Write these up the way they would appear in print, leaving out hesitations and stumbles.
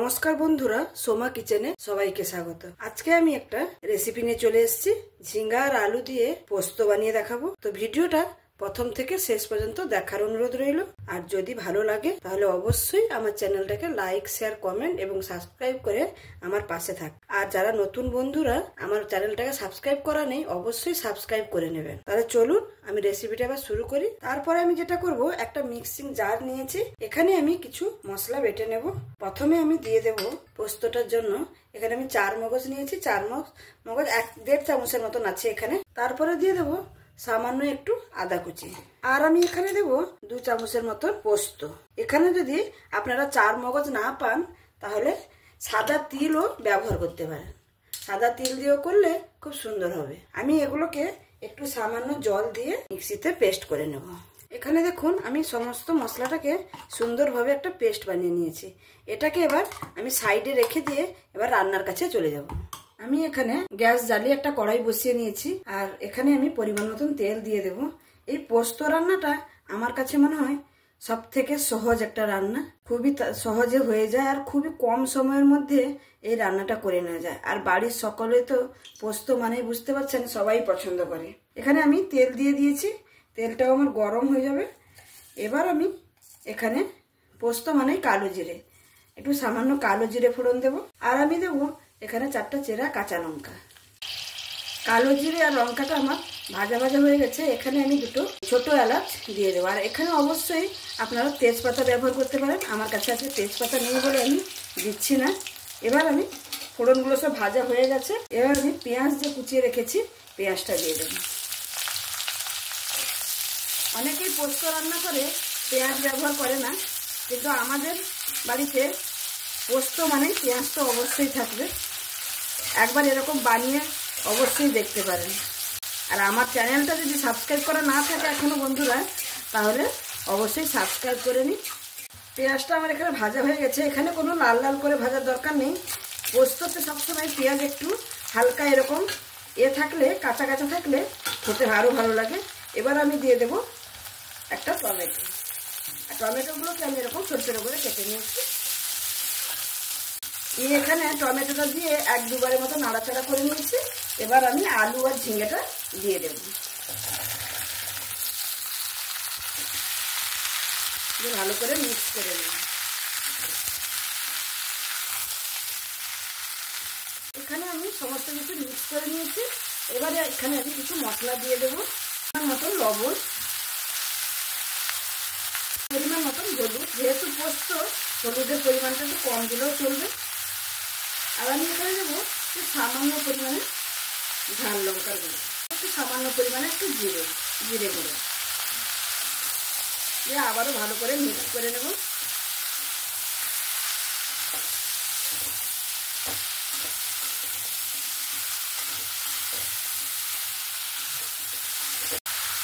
নমস্কার বন্ধুরা, সোমা কিচেনে সবাইকে স্বাগত। আজকে আমি একটা রেসিপি নিয়ে চলে এসেছি। ঝিঙ্গা আর আলু দিয়ে পোস্ত বানিয়ে দেখাবো। তো ভিডিওটা প্রথম থেকে শেষ পর্যন্ত দেখার অনুরোধ রইল। আর যদি ভালো লাগে তাহলে অবশ্যই আমার চ্যানেলটাকে লাইক, শেয়ার, কমেন্ট এবং সাবস্ক্রাইব করে আমার পাশে থাক। আর যারা নতুন বন্ধুরা আমার চ্যানেলটাকে সাবস্ক্রাইব করা নেই, অবশ্যই সাবস্ক্রাইব করে নেবেন। তাহলে চলুন আমি রেসিপিটা এবার শুরু করি। তারপরে আমি যেটা করব, একটা মিক্সিং জার নিয়েছি, এখানে আমি কিছু মশলা বেটে নেব। প্রথমে আমি দিয়ে দেব পোস্তটার জন্য, এখানে আমি 4 মগজ নিয়েছি। 4 মগজ 1.5 চামচের মতন আছে এখানে। তারপরে দিয়ে দেবো সামান্য একটু আদা কুচি, আর আমি এখানে দেব 2 চামচের মতন পোস্ত। এখানে যদি আপনারা 4 মগজ না পান তাহলে সাদা তিলও ব্যবহার করতে পারেন। সাদা তিল দিয়েও করলে খুব সুন্দর হবে। আমি এগুলোকে একটু সামান্য জল দিয়ে মিক্সিতে পেস্ট করে নেব। এখানে দেখুন আমি সমস্ত মশলাটাকে সুন্দরভাবে একটা পেস্ট বানিয়ে নিয়েছি। এটাকে এবার আমি সাইডে রেখে দিয়ে এবার রান্নার কাছে চলে যাব। আমি এখানে গ্যাস জ্বালিয়ে একটা কড়াই বসিয়ে নিয়েছি, আর এখানে আমি পরিমাণ মতন তেল দিয়ে দেব। এই পোস্ত রান্নাটা আমার কাছে মনে হয় সব থেকে সহজ একটা রান্না। খুবই সহজে হয়ে যায় আর খুবই কম সময়ের মধ্যে এই রান্নাটা করে নেওয়া যায়। আর বাড়ির সকলে তো পোস্ত মানেই বুঝতে পারছেন, সবাই পছন্দ করে। এখানে আমি তেল দিয়ে দিয়েছি, তেলটাও আমার গরম হয়ে যাবে। এবার আমি এখানে পোস্ত মানেই কালো জিরে, একটু সামান্য কালো জিরে ফোড়ন দেব। আর আমি দেবো এখানে 4টা চেরা কাঁচা লঙ্কা। কালো জিরে আর লঙ্কাটা আমার ভাজা ভাজা হয়ে গেছে। এখানে আমি 2টো ছোট এলাচ দিয়ে দেবো। আর এখানে অবশ্যই আপনারা তেজপাতা ব্যবহার করতে পারেন। আমার কাছে আছে তেজপাতা নেই বলে আমি দিচ্ছি না। এবার আমি ফোড়নগুলো সব ভাজা হয়ে গেছে। এবার আমি পেঁয়াজ যে কুচিয়ে রেখেছি, পেঁয়াজটা দিয়ে দেবো। অনেকেই পোস্ত রান্না করে পেঁয়াজ ব্যবহার করে না, কিন্তু আমাদের বাড়িতে পোস্ত মানে পেঁয়াজ তো অবশ্যই থাকবে। একবার এরকম বানিয়ে অবশ্যই দেখতে পারেন। আর আমার চ্যানেলটা যদি সাবস্ক্রাইব করা না থাকে এখনো বন্ধুরা, তাহলে অবশ্যই সাবস্ক্রাইব করে নিন। পেঁয়াজটা আমার এখানে ভাজা হয়ে গেছে। এখানে কোনো লাল লাল করে ভাজার দরকার নেই। পোস্ততে সবসময় পেঁয়াজ একটু হালকা এরকম থাকলে, কাঁচা কাঁচা থাকলে খেতে আরও ভালো লাগে। এবার আমি দিয়ে দেব একটা টমেটো। টমেটোগুলোকে আমি এরকম ছোট ছোট করে কেটে নিয়েছি। এখানে টমেটোটা দিয়ে 1-2 বারের মতো নাড়াচাড়া করে নিয়েছি। এবার আমি আলু আর ঝিঙ্গাটা দিয়ে দেব। ভালো করে মিক্স করে নেব। এখানে আমি সমস্ত কিছু মিক্স করে নিয়েছি। এবারে এখানে আমি কিছু মশলা দিয়ে দেবো। পরিমাণ মতন লবণ, পরিমাণ মতন হলুদ। যেহেতু পোস্ত, হলুদের পরিমাণটা একটু কম দিলেও চলবে। আর আমি এখানে দেবো একটু সামান্য পরিমাণে ঝাল লঙ্কার গুঁড়ো, একটু সামান্য পরিমাণে একটু জিরে গুঁড়ো দিয়ে আবারও ভালো করে মিক্স করে নেব।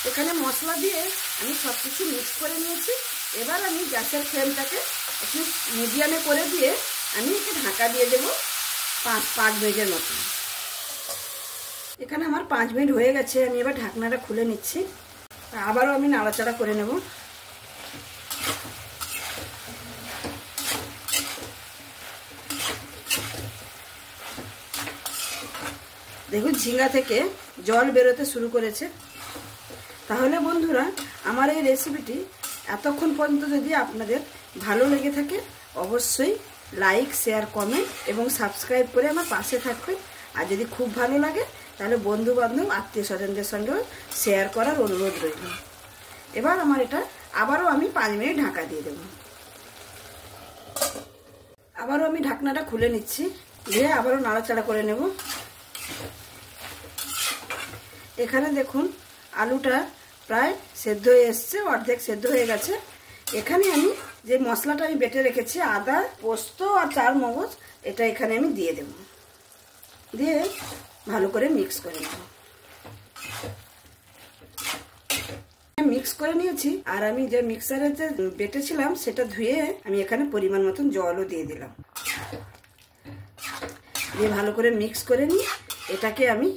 এখানে মশলা দিয়ে আমি সব কিছু মিক্স করে নিয়েছি। এবার আমি গ্যাসের ফ্লেমটাকে একটু মিডিয়ামে করে দিয়ে আমি একটু ঢাকা দিয়ে দেবো 5 মিনিটের মতো। এখানে আমার 5 মিনিট হয়ে গেছে। আমি এবার ঢাকনাটা খুলে নিচ্ছি। আবারও আমি নাড়াচাড়া করে নেব। দেখুন ঝিঙ্গা থেকে জল বেরোতে শুরু করেছে। তাহলে বন্ধুরা, আমার এই রেসিপিটি এতক্ষণ পর্যন্ত যদি আপনাদের ভালো লেগে থাকে, অবশ্যই লাইক, শেয়ার, কমেন্ট এবং সাবস্ক্রাইব করে আমার পাশে থাকবেন। আর যদি খুব ভালো লাগে তাহলে বন্ধু বান্ধব, আত্মীয় স্বজনদের সঙ্গেও শেয়ার করার অনুরোধ রইল। এবার আমার এটা আবারও আমি 5 মিনিট ঢাকা দিয়ে দেব। আবারও আমি ঢাকনাটা খুলে নিচ্ছি, দিয়ে আবারও নাড়াচাড়া করে নেব। এখানে দেখুন আলুটা প্রায় সেদ্ধ হয়ে এসছে, অর্ধেক সেদ্ধ হয়ে গেছে। এখানে আমি যে মশলাটা আমি বেটে রেখেছি, আদা, পোস্ত আর 4 মগজ, এটা এখানে আমি দিয়ে দেব। দিয়ে ভালো করে মিক্স করে নেব। মিক্স করে নিয়েছি। আর আমি যে মিক্সারে যে বেটেছিলাম সেটা ধুয়ে আমি এখানে পরিমাণ মতন জলও দিয়ে দিলাম। দিয়ে ভালো করে মিক্স করে নিই। এটাকে আমি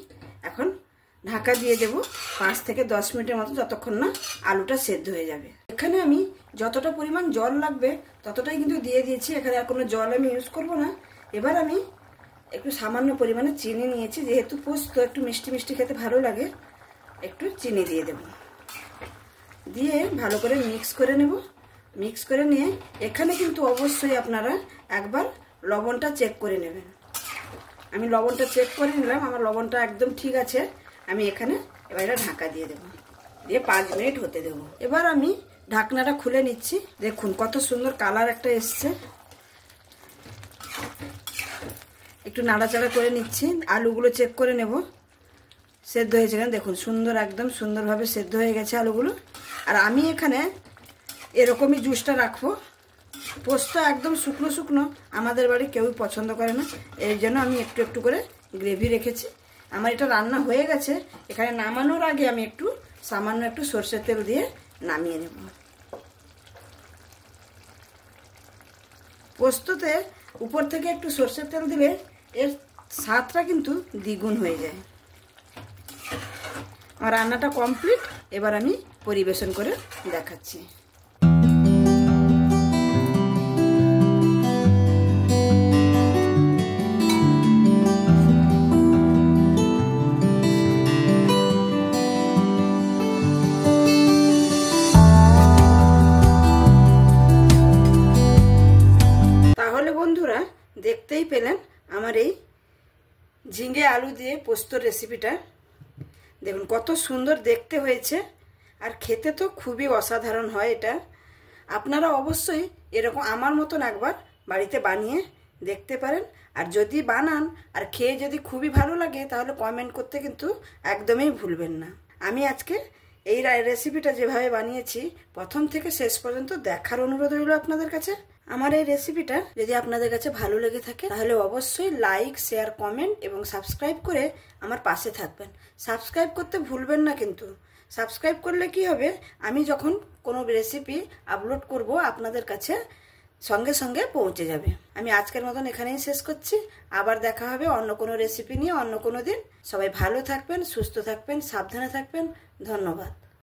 এখন ঢাকা দিয়ে দেব 5 থেকে 10 মিনিটের মতো, যতক্ষণ না আলুটা সেদ্ধ হয়ে যাবে। এখানে আমি যতটা পরিমাণ জল লাগবে ততটাই কিন্তু দিয়ে দিয়েছি। এখানে আর কোনো জল আমি ইউজ করব না। এবার আমি একটু সামান্য পরিমাণে চিনি নিয়েছি, যেহেতু পোস্ত একটু মিষ্টি মিষ্টি খেতে ভালো লাগে, একটু চিনি দিয়ে দেব। দিয়ে ভালো করে মিক্স করে নেব। মিক্স করে নিয়ে এখানে কিন্তু অবশ্যই আপনারা একবার লবণটা চেক করে নেবেন। আমি লবণটা চেক করে নিলাম, আমার লবণটা একদম ঠিক আছে। আমি এখানে এবার এটা ঢাকা দিয়ে দেব, দিয়ে 5 মিনিট হতে দেব। এবার আমি ঢাকনাটা খুলে নিচ্ছি। দেখুন কত সুন্দর কালার একটা এসছে। একটু নাড়াচাড়া করে নিচ্ছি। আলুগুলো চেক করে নেব সেদ্ধ হয়েছে কিনা। দেখুন সুন্দর, একদম সুন্দরভাবে সেদ্ধ হয়ে গেছে আলুগুলো। আর আমি এখানে এরকমই জুসটা রাখবো। পোস্ত একদম শুকনো শুকনো আমাদের বাড়ি কেউই পছন্দ করে না, এর জন্য আমি একটু একটু করে গ্রেভি রেখেছি। আমার এটা রান্না হয়ে গেছে। এখানে নামানোর আগে আমি একটু সামান্য একটু সরষের তেল দিয়ে নামিয়ে নেব। পোস্ততে উপর থেকে একটু সরষের তেল দিলে এর স্বাদটা কিন্তু দ্বিগুণ হয়ে যায়। আমার রান্নাটা কমপ্লিট। এবার আমি পরিবেশন করে দেখাচ্ছি। তাহলে বন্ধুরা দেখতেই পেলেন আমার এই ঝিঙে আলু দিয়ে পোস্তর রেসিপিটা। দেখুন কত সুন্দর দেখতে হয়েছে, আর খেতে তো খুবই অসাধারণ হয় এটা। আপনারা অবশ্যই এরকম আমার মতন একবার বাড়িতে বানিয়ে দেখতে পারেন। আর যদি বানান আর খেয়ে যদি খুবই ভালো লাগে তাহলে কমেন্ট করতে কিন্তু একদমই ভুলবেন না। আমি আজকে এই রেসিপিটা যেভাবে বানিয়েছি প্রথম থেকে শেষ পর্যন্ত দেখার অনুরোধ রইল আপনাদের কাছে। আমার এই রেসিপিটা যদি আপনাদের কাছে ভালো লেগে থাকে তাহলে অবশ্যই লাইক, শেয়ার, কমেন্ট এবং সাবস্ক্রাইব করে আমার পাশে থাকবেন। সাবস্ক্রাইব করতে ভুলবেন না কিন্তু। সাবস্ক্রাইব করলে কি হবে, আমি যখন কোনো রেসিপি আপলোড করব আপনাদের কাছে সঙ্গে সঙ্গে পৌঁছে যাবে। আমি আজকের মতন এখানেই শেষ করছি। আবার দেখা হবে অন্য কোনো রেসিপি নিয়ে অন্য কোনো দিন। সবাই ভালো থাকবেন, সুস্থ থাকবেন, সাবধানে থাকবেন। ধন্যবাদ।